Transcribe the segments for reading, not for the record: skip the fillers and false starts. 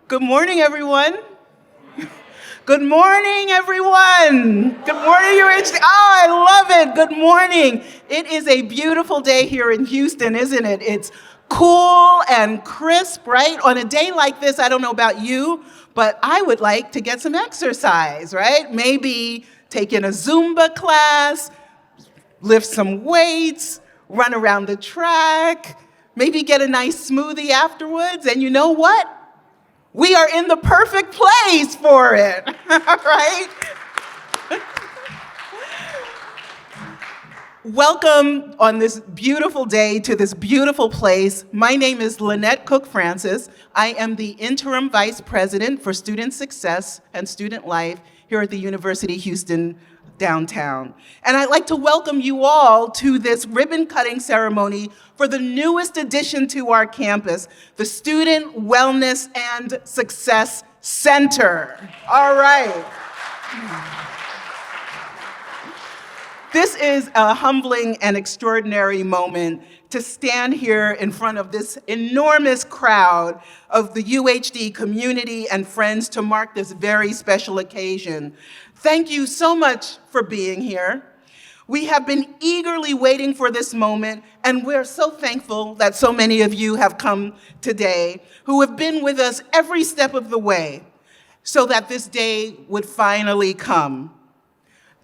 Good morning, everyone. Good morning, everyone. Good morning, UHD. Oh, I love it. Good morning. It is a beautiful day here in Houston, isn't it? It's cool and crisp, right? On a day like this, I don't know about you, but I would like to get some exercise, right? Maybe take in a Zumba class, lift some weights, run around the track, maybe get a nice smoothie afterwards. And you know what? We are in the perfect place for it, right? Welcome on this beautiful day to this beautiful place. My name is Lynette Cook Francis. I am the Interim Vice President for Student Success and Student Life here at the University of Houston downtown. And I'd like to welcome you all to this ribbon cutting ceremony for the newest addition to our campus, the Student Wellness and Success Center. All right. This is a humbling and extraordinary moment to stand here in front of this enormous crowd of the UHD community and friends to mark this very special occasion. Thank you so much for being here. We have been eagerly waiting for this moment, and we're so thankful that so many of you have come today, who have been with us every step of the way, so that this day would finally come.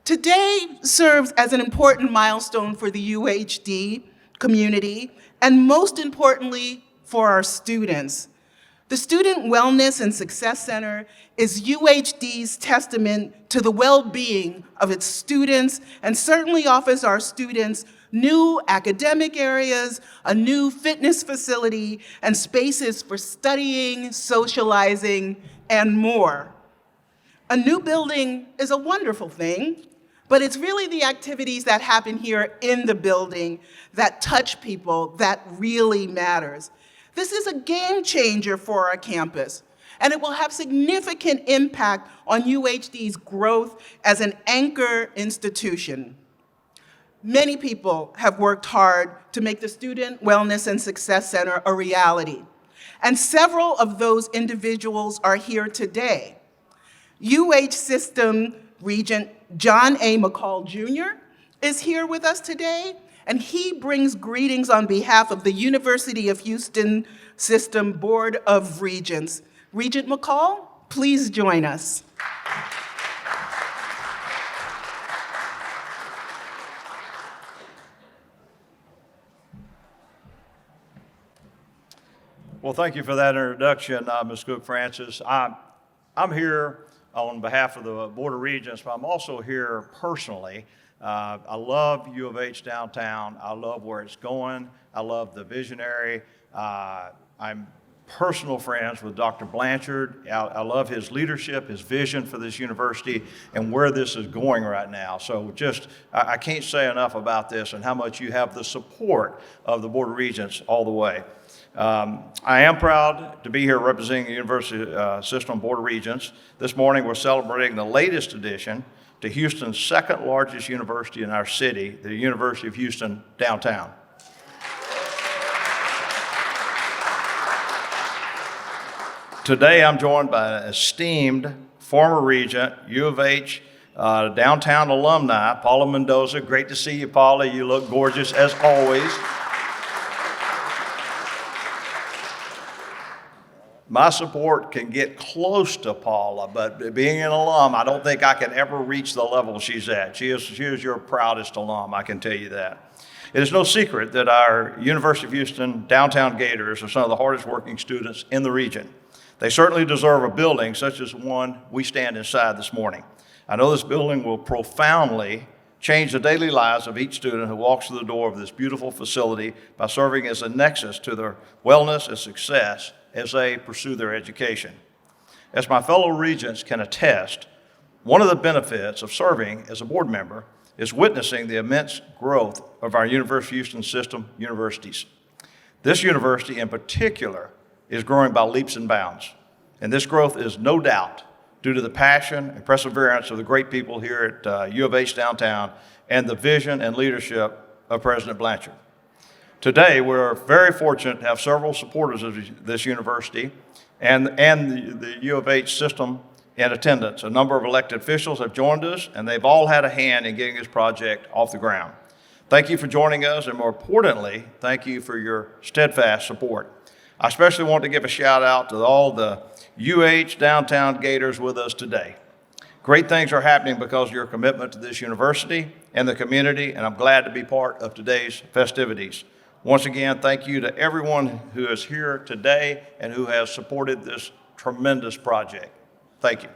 Today serves as an important milestone for the UHD community, and most importantly, for our students. The Student Wellness and Success Center is UHD's testament to the well-being of its students and certainly offers our students new academic areas, a new fitness facility, and spaces for studying, socializing, and more. A new building is a wonderful thing, but it's really the activities that happen here in the building that touch people that really matters. This is a game changer for our campus, and it will have significant impact on UHD's growth as an anchor institution. Many people have worked hard to make the Student Wellness and Success Center a reality, and several of those individuals are here today. UH System Regent John A. McCall Jr. is here with us today, and he brings greetings on behalf of the University of Houston System Board of Regents. Regent McCall, please join us. Well, thank you for that introduction, Ms. Cook Francis. I'm here on behalf of the Board of Regents, but I'm also here personally. I love U of H downtown. I love where it's going. I love the visionary. I'm personal friends with Dr. Blanchard. I love his leadership, his vision for this university, and where this is going right now. So I can't say enough about this and how much you have the support of the Board of Regents all the way. I am proud to be here representing the University System Board of Regents. This morning we're celebrating the latest addition to Houston's second largest university in our city, the University of Houston downtown. Today I'm joined by an esteemed former regent, U of H downtown alumni, Paula Mendoza. Great to see you, Paula. You look gorgeous as always. My support can get close to Paula, but being an alum, I don't think I can ever reach the level she's at. She is your proudest alum, I can tell you that. It is no secret that our University of Houston downtown Gators are some of the hardest working students in the region. They certainly deserve a building such as one we stand inside this morning. I know this building will profoundly change the daily lives of each student who walks through the door of this beautiful facility by serving as a nexus to their wellness and success as they pursue their education. As my fellow regents can attest, one of the benefits of serving as a board member is witnessing the immense growth of our University of Houston System universities. This university in particular is growing by leaps and bounds, and this growth is no doubt due to the passion and perseverance of the great people here at U of H downtown and the vision and leadership of President Blanchard. Today, we're very fortunate to have several supporters of this university and the U of H system in attendance. A number of elected officials have joined us, and they've all had a hand in getting this project off the ground. Thank you for joining us, and more importantly, thank you for your steadfast support. I especially want to give a shout out to all the UH Downtown Gators with us today. Great things are happening because of your commitment to this university and the community, and I'm glad to be part of today's festivities. Once again, thank you to everyone who is here today and who has supported this tremendous project. Thank you.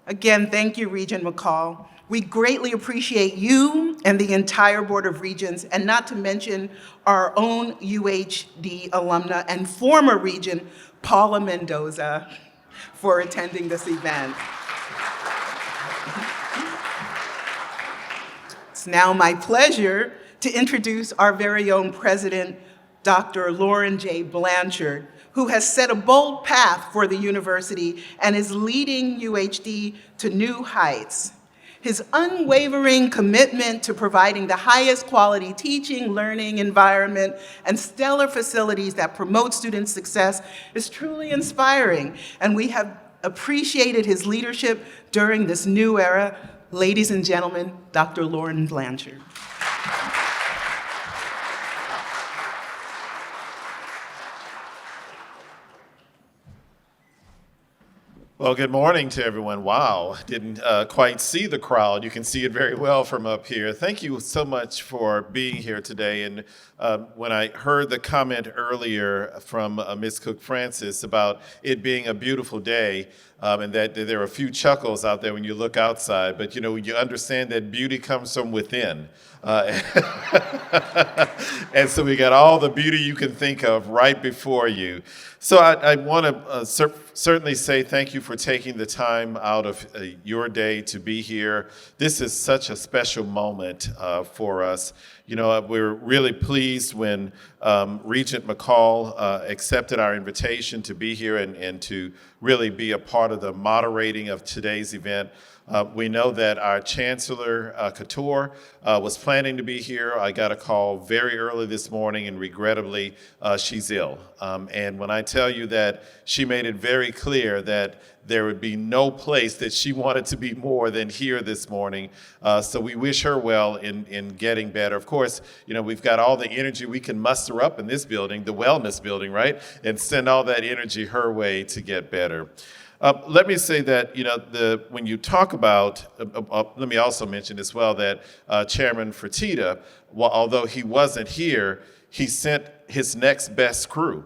Again, thank you, Regent McCall. We greatly appreciate you and the entire Board of Regents, and not to mention our own UHD alumna and former Regent Paula Mendoza for attending this event. It's now my pleasure to introduce our very own President, Dr. Lauren J. Blanchard, who has set a bold path for the university and is leading UHD to new heights. His unwavering commitment to providing the highest quality teaching, learning environment, and stellar facilities that promote student success is truly inspiring, and we have appreciated his leadership during this new era. Ladies and gentlemen, Dr. Lauren Blanchard. Well, good morning to everyone. Wow, didn't quite see the crowd. You can see it very well from up here. Thank you so much for being here today. And when I heard the comment earlier from Ms. Cook Francis about it being a beautiful day, and that there are a few chuckles out there when you look outside, but you understand that beauty comes from within. And so we got all the beauty you can think of right before you. So I want to certainly say thank you for taking the time out of your day to be here. This is such a special moment for us. We're really pleased when Regent McCall accepted our invitation to be here and to really be a part of the moderating of today's event. We know that our Chancellor Couture was planning to be here. I got a call very early this morning, and regrettably, she's ill. And when I tell you that she made it very clear that there would be no place that she wanted to be more than here this morning. So we wish her well in getting better. Of course, we've got all the energy we can muster up in this building, the wellness building, right? And send all that energy her way to get better. Let me say that, when you talk about, let me also mention as well that Chairman Fertitta, although he wasn't here, he sent his next best crew,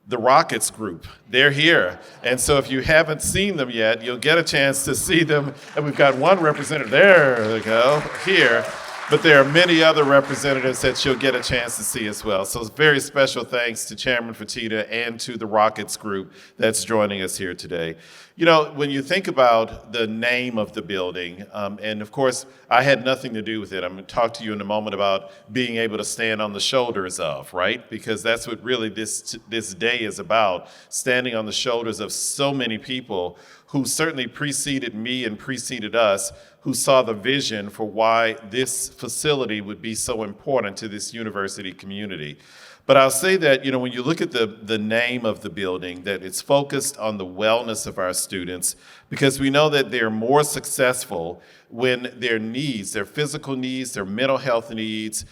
the Rockets group. They're here. And so if you haven't seen them yet, you'll get a chance to see them. And we've got one representative, there they go, here. But there are many other representatives that you'll get a chance to see as well. So very special thanks to Chairman Fertitta and to the Rockets group that's joining us here today. When you think about the name of the building, and of course, I had nothing to do with it. I'm going to talk to you in a moment about being able to stand on the shoulders of, right? Because that's what really this day is about, standing on the shoulders of so many people who certainly preceded me and preceded us, who saw the vision for why this facility would be so important to this university community. But I'll say that, when you look at the name of the building, that it's focused on the wellness of our students, because we know that they're more successful when their needs, their physical needs, their mental health needs,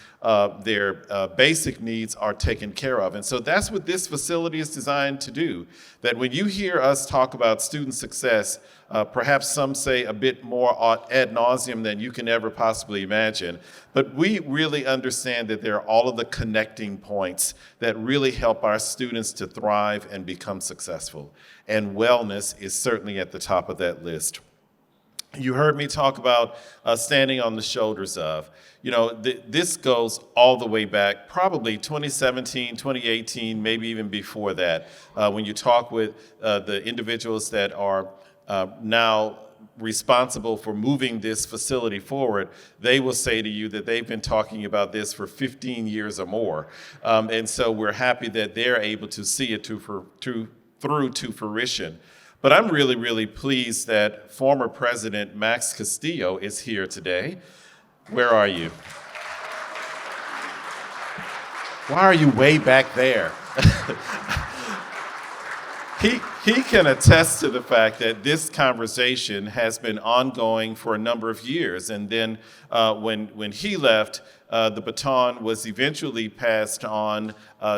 their basic needs are taken care of. And so that's what this facility is designed to do. That when you hear us talk about student success, perhaps some say a bit more ad nauseum than you can ever possibly imagine. But we really understand that there are all of the connecting points that really help our students to thrive and become successful. And wellness is certainly at the top of that list. You heard me talk about standing on the shoulders of. This goes all the way back, probably 2017, 2018, maybe even before that. When you talk with the individuals that are now responsible for moving this facility forward, they will say to you that they've been talking about this for 15 years or more. And so we're happy that they're able to see it through to fruition. But I'm really, really pleased that former President Max Castillo is here today. Where are you? Why are you way back there? He can attest to the fact that this conversation has been ongoing for a number of years. And then when he left, the baton was eventually passed on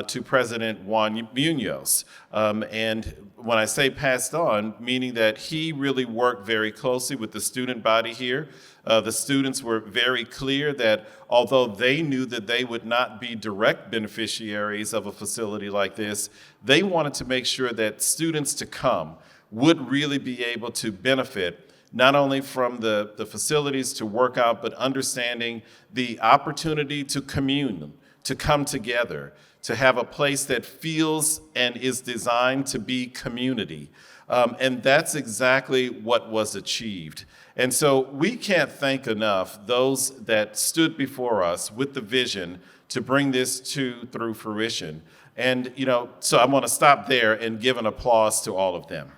to President Juan Munoz. And when I say passed on, meaning that he really worked very closely with the student body here. The students were very clear that although they knew that they would not be direct beneficiaries of a facility like this, they wanted to make sure that students to come would really be able to benefit not only from the facilities to work out, but understanding the opportunity to commune, to come together, to have a place that feels and is designed to be community. And that's exactly what was achieved. And so we can't thank enough those that stood before us with the vision to bring this through fruition. And, so I want to stop there and give an applause to all of them.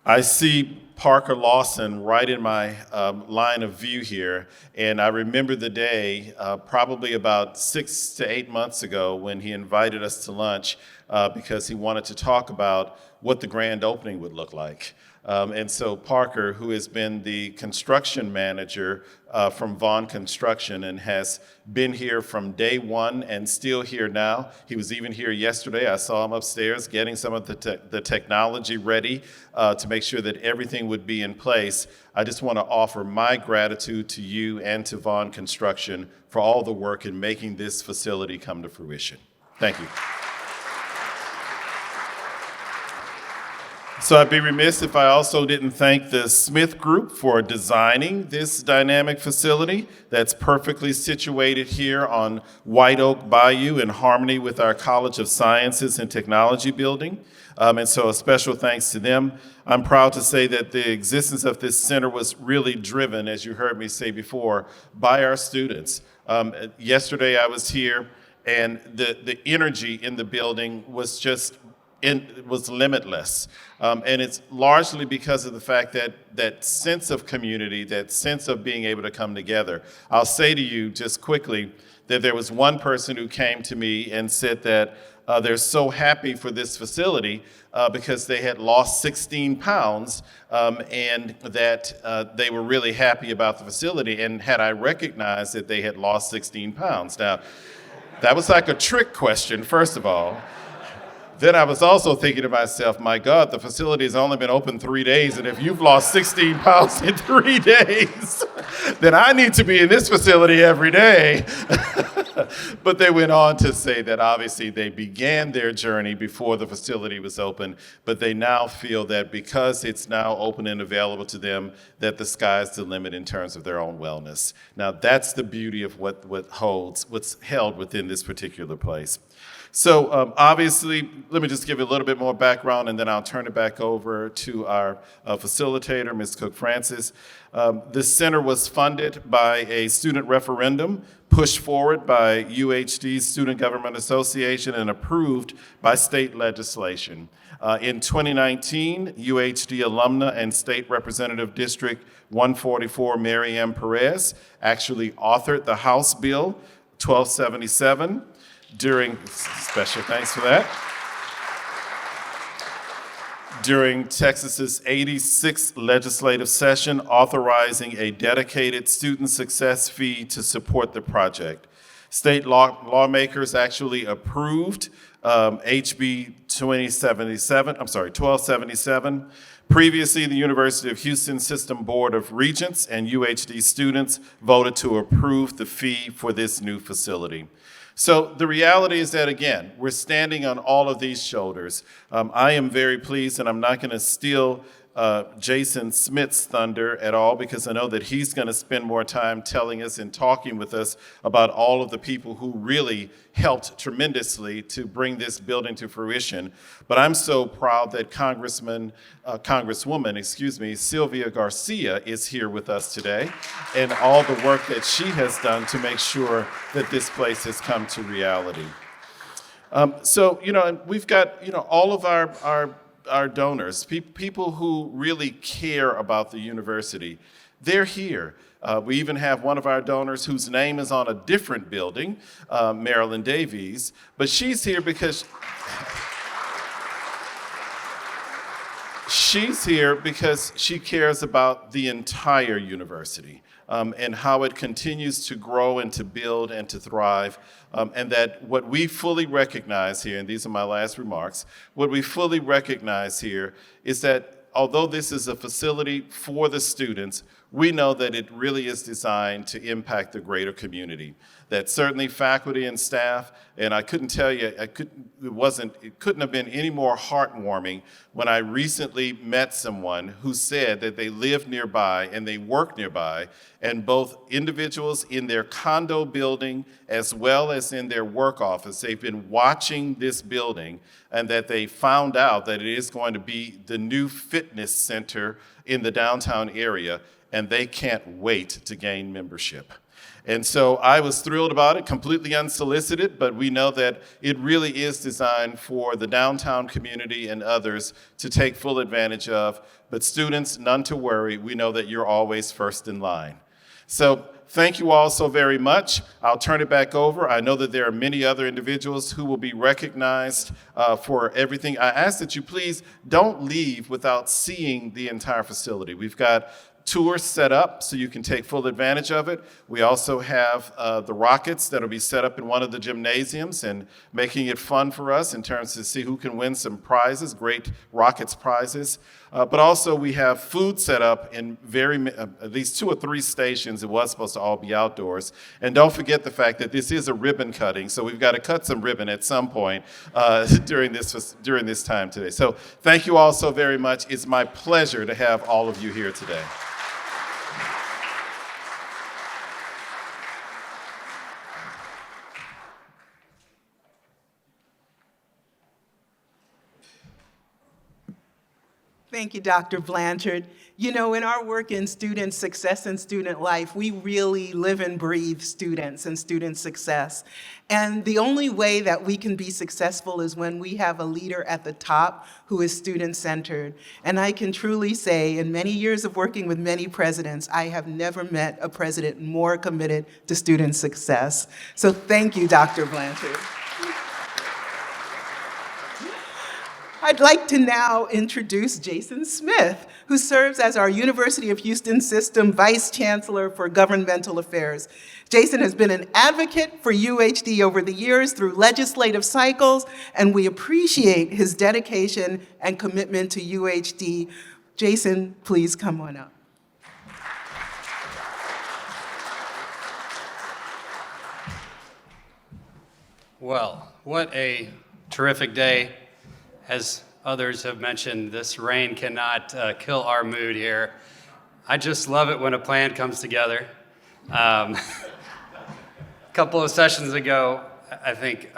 I see Parker Lawson right in my line of view here, and I remember the day, probably about 6 to 8 months ago, when he invited us to lunch because he wanted to talk about what the grand opening would look like. And so Parker, who has been the construction manager from Vaughn Construction and has been here from day one and still here now. He was even here yesterday. I saw him upstairs getting some of the technology ready to make sure that everything would be in place. I just want to offer my gratitude to you and to Vaughn Construction for all the work in making this facility come to fruition. Thank you. So I'd be remiss if I also didn't thank the Smith Group for designing this dynamic facility that's perfectly situated here on White Oak Bayou in harmony with our College of Sciences and Technology building. And so a special thanks to them. I'm proud to say that the existence of this center was really driven, as you heard me say before, by our students. Yesterday I was here and the energy in the building was just was limitless. And it's largely because of the fact that that sense of community, that sense of being able to come together. I'll say to you just quickly that there was one person who came to me and said that they're so happy for this facility because they had lost 16 pounds and that they were really happy about the facility. And had I recognized that they had lost 16 pounds? Now, that was like a trick question, first of all. Then I was also thinking to myself, my God, the facility has only been open 3 days, and if you've lost 16 pounds in 3 days, then I need to be in this facility every day. But they went on to say that obviously they began their journey before the facility was open, but they now feel that because it's now open and available to them, that the sky's the limit in terms of their own wellness. Now that's the beauty of what's held within this particular place. So obviously, let me just give you a little bit more background and then I'll turn it back over to our facilitator, Ms. Cook Francis. This center was funded by a student referendum pushed forward by UHD's Student Government Association and approved by state legislation. In 2019, UHD alumna and State Representative District 144, Mary M. Perez, actually authored the House Bill 1277. Special thanks for that. During Texas's 86th legislative session, authorizing a dedicated student success fee to support the project. State lawmakers actually approved HB 1277. Previously, the University of Houston System Board of Regents and UHD students voted to approve the fee for this new facility. So the reality is that, again, we're standing on all of these shoulders. I am very pleased, and I'm not going to steal Jason Smith's thunder at all, because I know that he's going to spend more time telling us and talking with us about all of the people who really helped tremendously to bring this building to fruition. But I'm so proud that Congresswoman, Sylvia Garcia is here with us today, and all the work that she has done to make sure that this place has come to reality. And we've got, all of our donors, people who really care about the university. They're here. We even have one of our donors whose name is on a different building, Marilyn Davies, but she's here because she cares about the entire university. And how it continues to grow and to build and to thrive. And that what we fully recognize here, and these are my last remarks, what we fully recognize here is that although this is a facility for the students, we know that it really is designed to impact the greater community. That certainly faculty and staff, and I couldn't tell you, it couldn't have been any more heartwarming when I recently met someone who said that they live nearby and they work nearby, and both individuals in their condo building as well as in their work office, they've been watching this building, and that they found out that it is going to be the new fitness center in the downtown area, and they can't wait to gain membership. And so I was thrilled about it, completely unsolicited, but we know that it really is designed for the downtown community and others to take full advantage of. But students, none to worry. We know that you're always first in line. So thank you all so very much. I'll turn it back over. I know that there are many other individuals who will be recognized for everything. I ask that you please don't leave without seeing the entire facility. We've got tours set up so you can take full advantage of it. We also have the rockets that will be set up in one of the gymnasiums and making it fun for us in terms to see who can win some prizes, great rockets prizes. But also we have food set up in at least 2 or 3 stations. It was supposed to all be outdoors. And don't forget the fact that this is a ribbon cutting, so we've got to cut some ribbon at some point during this time today. So thank you all so very much. It's my pleasure to have all of you here today. Thank you, Dr. Blanchard. You know, in our work in student success and student life, we really live and breathe students and student success. And the only way that we can be successful is when we have a leader at the top who is student-centered. And I can truly say, in many years of working with many presidents, I have never met a president more committed to student success. So thank you, Dr. Blanchard. I'd like to now introduce Jason Smith, who serves as our University of Houston System Vice Chancellor for Governmental Affairs. Jason has been an advocate for UHD over the years through legislative cycles, and we appreciate his dedication and commitment to UHD. Jason, please come on up. Well, what a terrific day. As others have mentioned, this rain cannot kill our mood here. I just love it when a plan comes together. A couple of sessions ago, I think,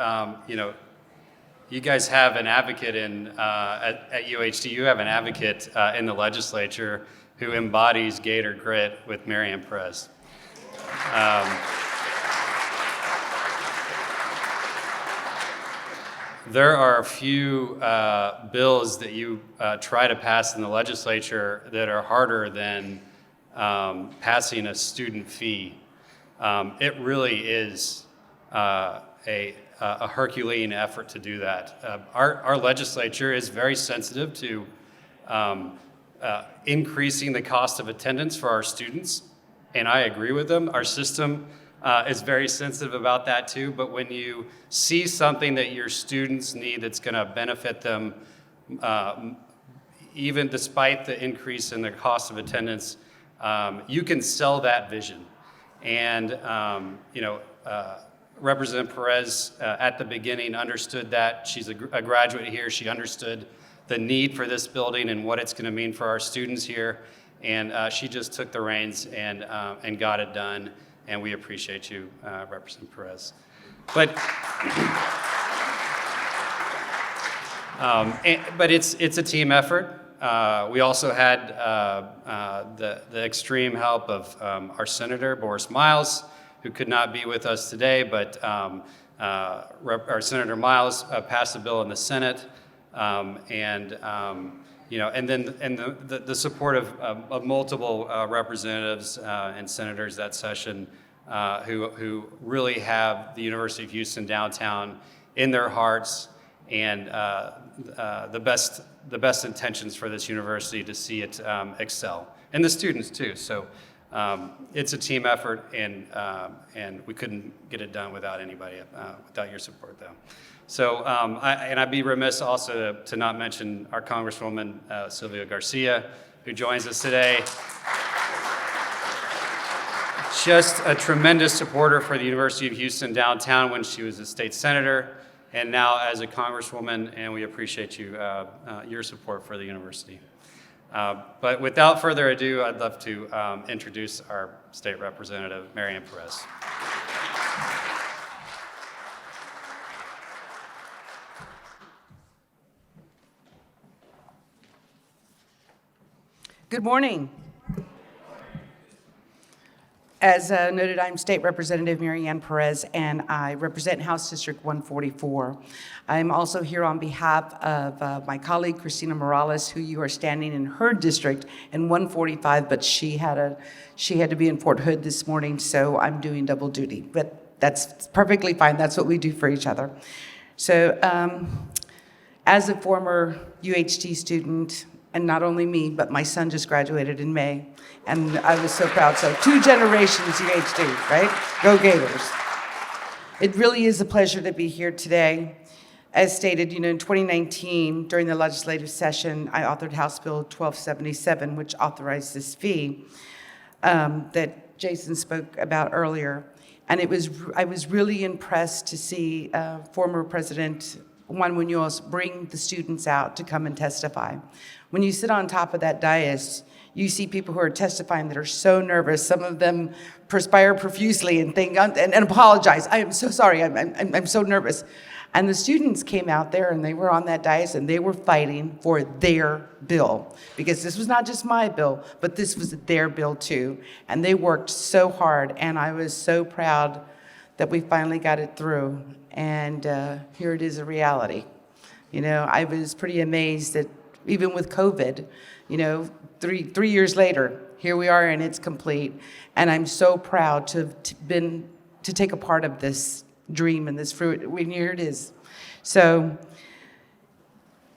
you guys have an advocate at UHD. You have an advocate in the legislature who embodies Gator grit with Marianne Perez. There are a few bills that you try to pass in the legislature that are harder than passing a student fee. It really is a Herculean effort to do that. Our legislature is very sensitive to increasing the cost of attendance for our students, and I agree with them. Our system is very sensitive about that too, but when you see something that your students need that's going to benefit them, even despite the increase in the cost of attendance, you can sell that vision. And Representative Perez at the beginning understood that. She's a graduate here. She understood the need for this building and what it's going to mean for our students here. And she just took the reins and got it done. And we appreciate you, Representative Perez. But it's a team effort. We also had the extreme help of our Senator Boris Miles, who could not be with us today, but our Senator Miles passed the bill in the Senate, and then the support of multiple representatives and senators that session, who really have the University of Houston downtown in their hearts, and the best intentions for this university to see it excel, and the students too. So it's a team effort, and we couldn't get it done without anybody, without your support, though. So I'd be remiss also to not mention our Congresswoman Sylvia Garcia, who joins us today. Just a tremendous supporter for the University of Houston downtown when she was a state senator, and now as a Congresswoman, and we appreciate your support for the university. But without further ado, I'd love to introduce our State Representative, Marianne Perez. Good morning. As noted, I'm State Representative Marianne Perez, and I represent House District 144. I'm also here on behalf of my colleague, Cristina Morales, who you are standing in her district in 145, but she had to be in Fort Hood this morning, so I'm doing double duty. But that's perfectly fine. That's what we do for each other. So as a former UHD student, and not only me, but my son just graduated in May, and I was so proud. So 2 generations UHD, right? Go Gators. It really is a pleasure to be here today. As stated, in 2019, during the legislative session, I authored House Bill 1277, which authorized this fee that Jason spoke about earlier. And I was really impressed to see former President Juan Munoz bring the students out to come and testify. When you sit on top of that dais, you see people who are testifying that are so nervous. Some of them perspire profusely and apologize. I am so sorry, I'm so nervous. And the students came out there and they were on that dais and they were fighting for their bill. Because this was not just my bill, but this was their bill too. And they worked so hard, and I was so proud that we finally got it through. And here it is, a reality. I was pretty amazed that even with COVID, 3 years later, here we are and it's complete. And I'm so proud to take a part of this dream and this fruit. Here it is. So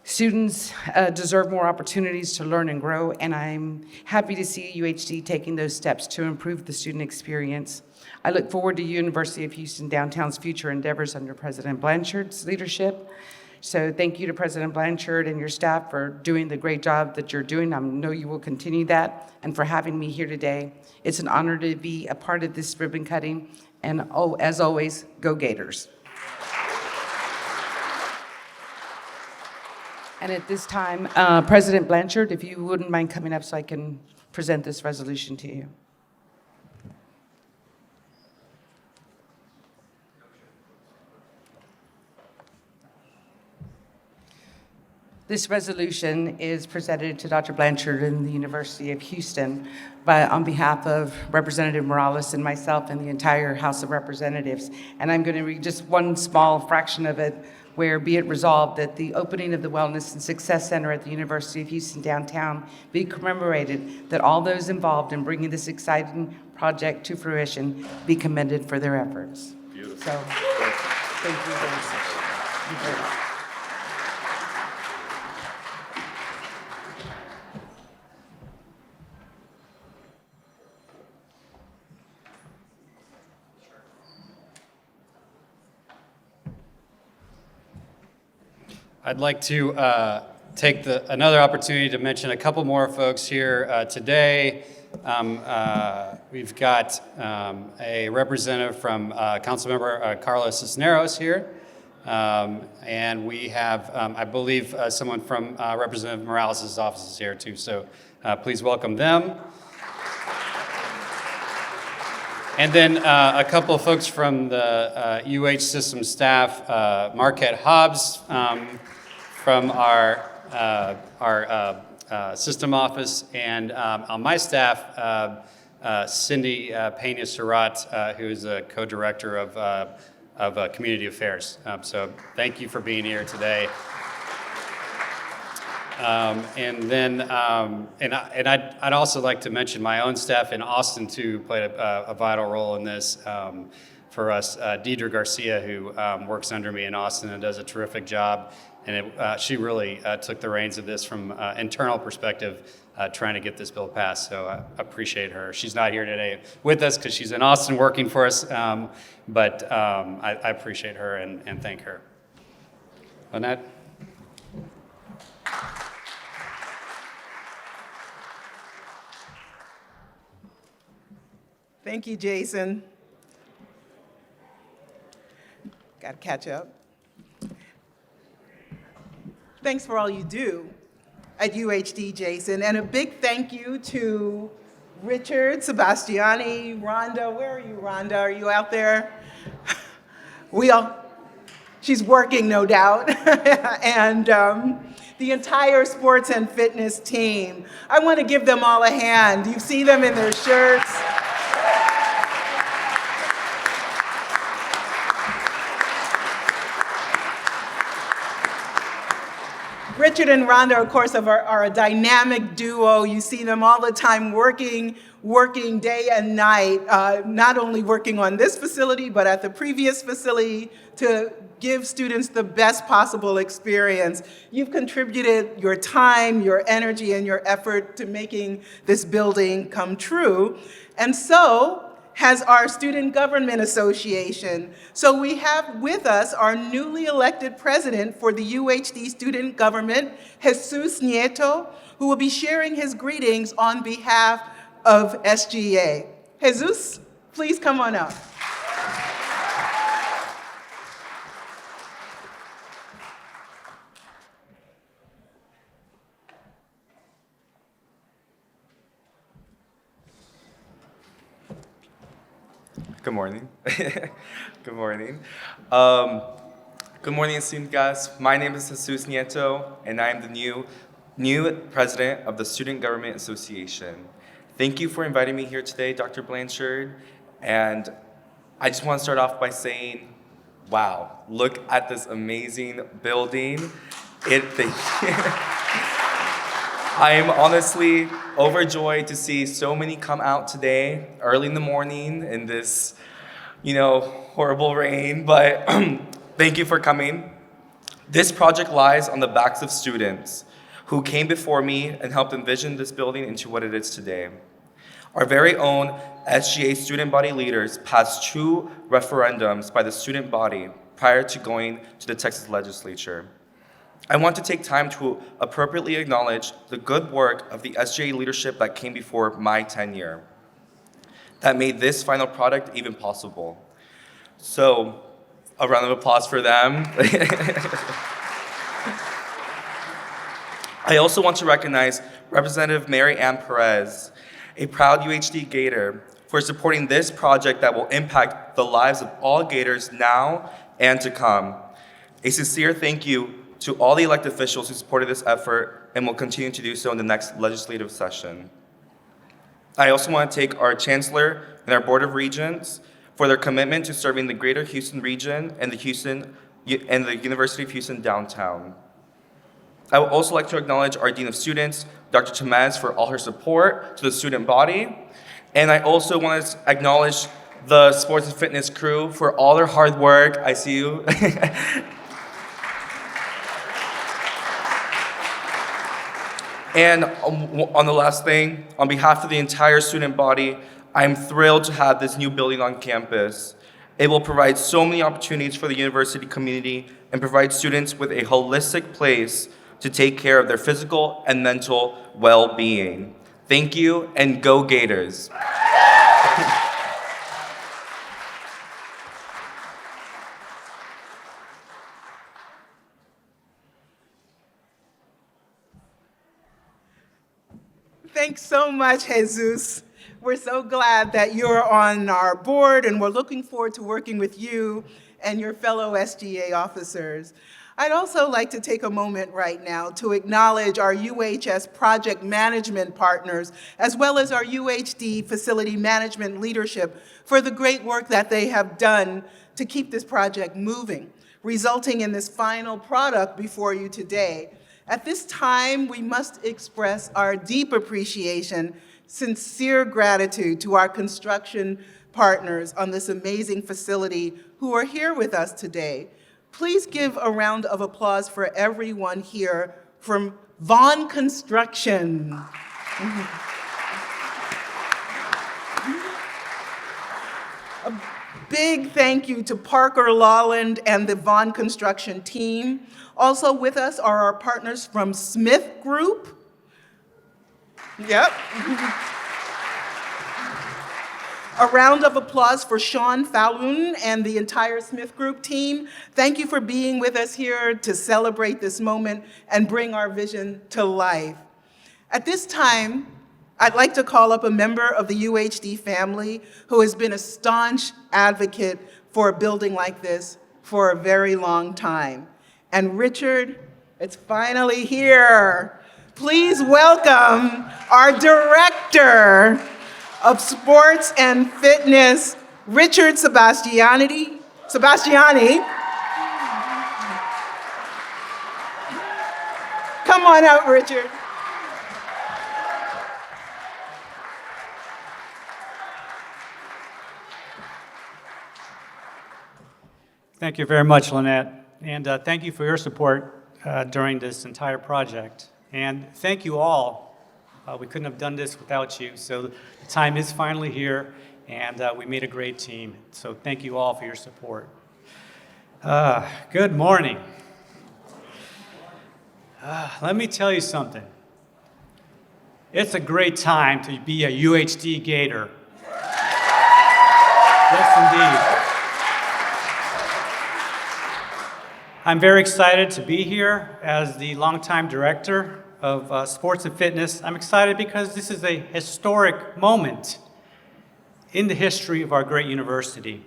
students deserve more opportunities to learn and grow, and I'm happy to see UHD taking those steps to improve the student experience. I look forward to University of Houston Downtown's future endeavors under President Blanchard's leadership. So thank you to President Blanchard and your staff for doing the great job that you're doing. I know you will continue that, and for having me here today. It's an honor to be a part of this ribbon cutting, and as always, go Gators. And at this time, President Blanchard, if you wouldn't mind coming up so I can present this resolution to you. This resolution is presented to Dr. Blanchard and the University of Houston on behalf of Representative Morales and myself and the entire House of Representatives. And I'm going to read just one small fraction of it, where be it resolved that the opening of the Wellness and Success Center at the University of Houston downtown be commemorated, that all those involved in bringing this exciting project to fruition be commended for their efforts. Beautiful. So, thank you very much. I'd like to take another opportunity to mention a couple more folks here today. We've got a representative from Councilmember Carlos Cisneros here. And we have, I believe, someone from Representative Morales' office is here too, so please welcome them. And then a couple of folks from the UH system staff, Marquette Hobbs from our system office, and on my staff, Cindy Pena-Surratt, who is a co-director of Community Affairs. So thank you for being here today. And then, I'd also like to mention my own staff in Austin too played a vital role in this for us. Deidre Garcia, who works under me in Austin and does a terrific job, and she really took the reins of this from internal perspective, trying to get this bill passed. So I appreciate her. She's not here today with us because she's in Austin working for us, but I appreciate her and thank her. Lynette? Thank you, Jason. Got to catch up. Thanks for all you do at UHD, Jason. And a big thank you to Richard, Sebastiani, Rhonda. Where are you, Rhonda? Are you out there? She's working, no doubt. And the entire sports and fitness team. I want to give them all a hand. You see them in their shirts. Richard and Rhonda, of course, are a dynamic duo. You see them all the time working day and night, not only working on this facility, but at the previous facility to give students the best possible experience. You've contributed your time, your energy, and your effort to making this building come true. And so has our Student Government Association. So we have with us our newly elected president for the UHD Student Government, Jesus Nieto, who will be sharing his greetings on behalf of SGA. Jesus, please come on up. Good morning. Good morning. Good morning, esteemed guests. My name is Jesus Nieto, and I am the new president of the Student Government Association. Thank you for inviting me here today, Dr. Blanchard. And I just want to start off by saying, wow, look at this amazing building. I am honestly overjoyed to see so many come out today, early in the morning in this, horrible rain, but thank you for coming. This project lies on the backs of students who came before me and helped envision this building into what it is today. Our very own SGA student body leaders passed 2 referendums by the student body prior to going to the Texas legislature. I want to take time to appropriately acknowledge the good work of the SGA leadership that came before my tenure that made this final product even possible. So, a round of applause for them. I also want to recognize Representative Mary Ann Perez, a proud UHD Gator, for supporting this project that will impact the lives of all Gators now and to come. A sincere thank you to all the elected officials who supported this effort and will continue to do so in the next legislative session. I also want to take our Chancellor and our Board of Regents for their commitment to serving the Greater Houston region and the University of Houston downtown. I would also like to acknowledge our Dean of Students, Dr. Tamez, for all her support to the student body. And I also want to acknowledge the sports and fitness crew for all their hard work. I see you. And on the last thing, on behalf of the entire student body, I'm thrilled to have this new building on campus. It will provide so many opportunities for the university community and provide students with a holistic place to take care of their physical and mental well-being. Thank you, and go Gators. Thanks so much, Jesus. We're so glad that you're on our board, and we're looking forward to working with you and your fellow SGA officers. I'd also like to take a moment right now to acknowledge our UHS project management partners, as well as our UHD facility management leadership for the great work that they have done to keep this project moving, resulting in this final product before you today. At this time, we must express our deep appreciation, sincere gratitude to our construction partners on this amazing facility who are here with us today. Please give a round of applause for everyone here from Vaughn Construction. A big thank you to Parker Lawland and the Vaughn Construction team. Also with us are our partners from Smith Group. Yep. A round of applause for Sean Falloon and the entire Smith Group team. Thank you for being with us here to celebrate this moment and bring our vision to life. At this time, I'd like to call up a member of the UHD family who has been a staunch advocate for a building like this for a very long time. And Richard, it's finally here. Please welcome our Director of Sports and Fitness, Richard Sebastiani. Come on out, Richard. Thank you very much, Lynette, and thank you for your support during this entire project. And thank you all. We couldn't have done this without you, so the time is finally here, and we made a great team. So thank you all for your support. Good morning. Let me tell you something. It's a great time to be a UHD Gator. Yes, indeed. I'm very excited to be here as the longtime director of Sports and Fitness. I'm excited because this is a historic moment in the history of our great university.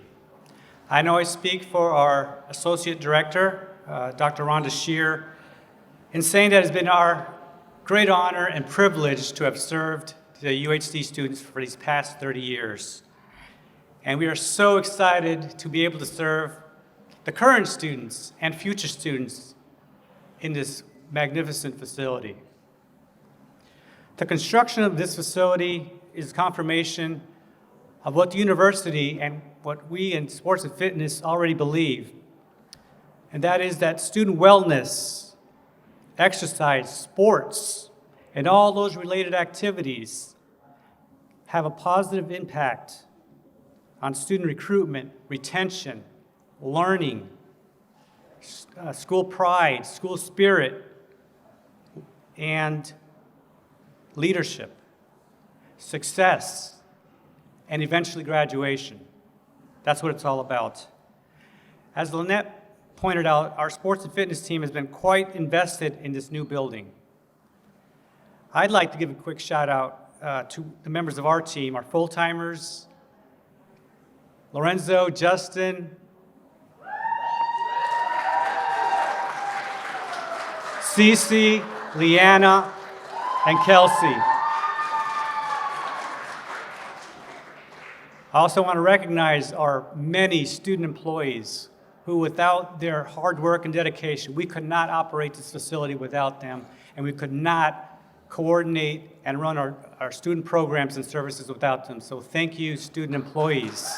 I know I speak for our Associate Director, Dr. Rhonda Shear, in saying that it's been our great honor and privilege to have served the UHD students for these past 30 years. And we are so excited to be able to serve the current students and future students in this magnificent facility. The construction of this facility is confirmation of what the university and what we in Sports and Fitness already believe, and that is that student wellness, exercise, sports, and all those related activities have a positive impact on student recruitment, retention, learning, school pride, school spirit, and leadership, success, and eventually graduation. That's what it's all about. As Lynette pointed out, our sports and fitness team has been quite invested in this new building. I'd like to give a quick shout out to the members of our team, our full-timers, Lorenzo, Justin, Cece, Leanna, and Kelsey. I also want to recognize our many student employees who, without their hard work and dedication, we could not operate this facility without them, and we could not coordinate and run our student programs and services without them. So thank you, student employees.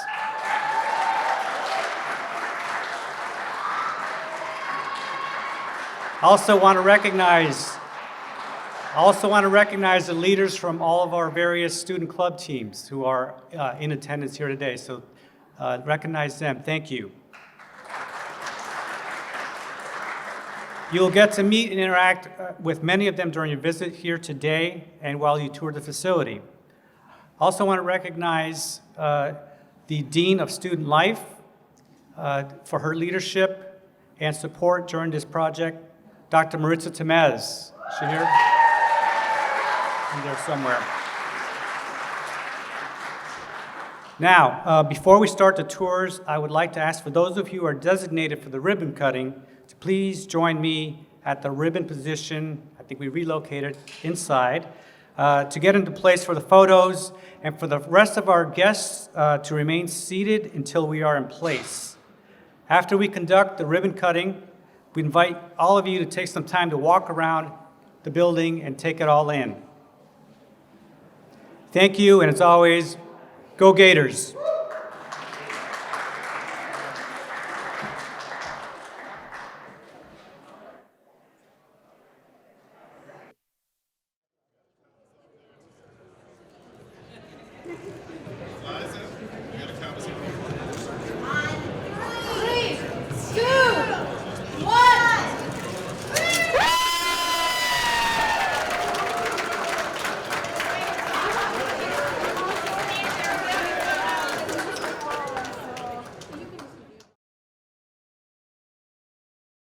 I also want to recognize the leaders from all of our various student club teams who are in attendance here today. So recognize them. Thank you. You'll get to meet and interact with many of them during your visit here today and while you tour the facility. I also want to recognize the Dean of Student Life for her leadership and support during this project, Dr. Maritza Temez. Is she here? in there somewhere. Now, before we start the tours, I would like to ask for those of you who are designated for the ribbon cutting to please join me at the ribbon position. I think we relocated inside to get into place for the photos and for the rest of our guests to remain seated until we are in place. After we conduct the ribbon cutting, we invite all of you to take some time to walk around the building and take it all in. Thank you, and as always, go Gators!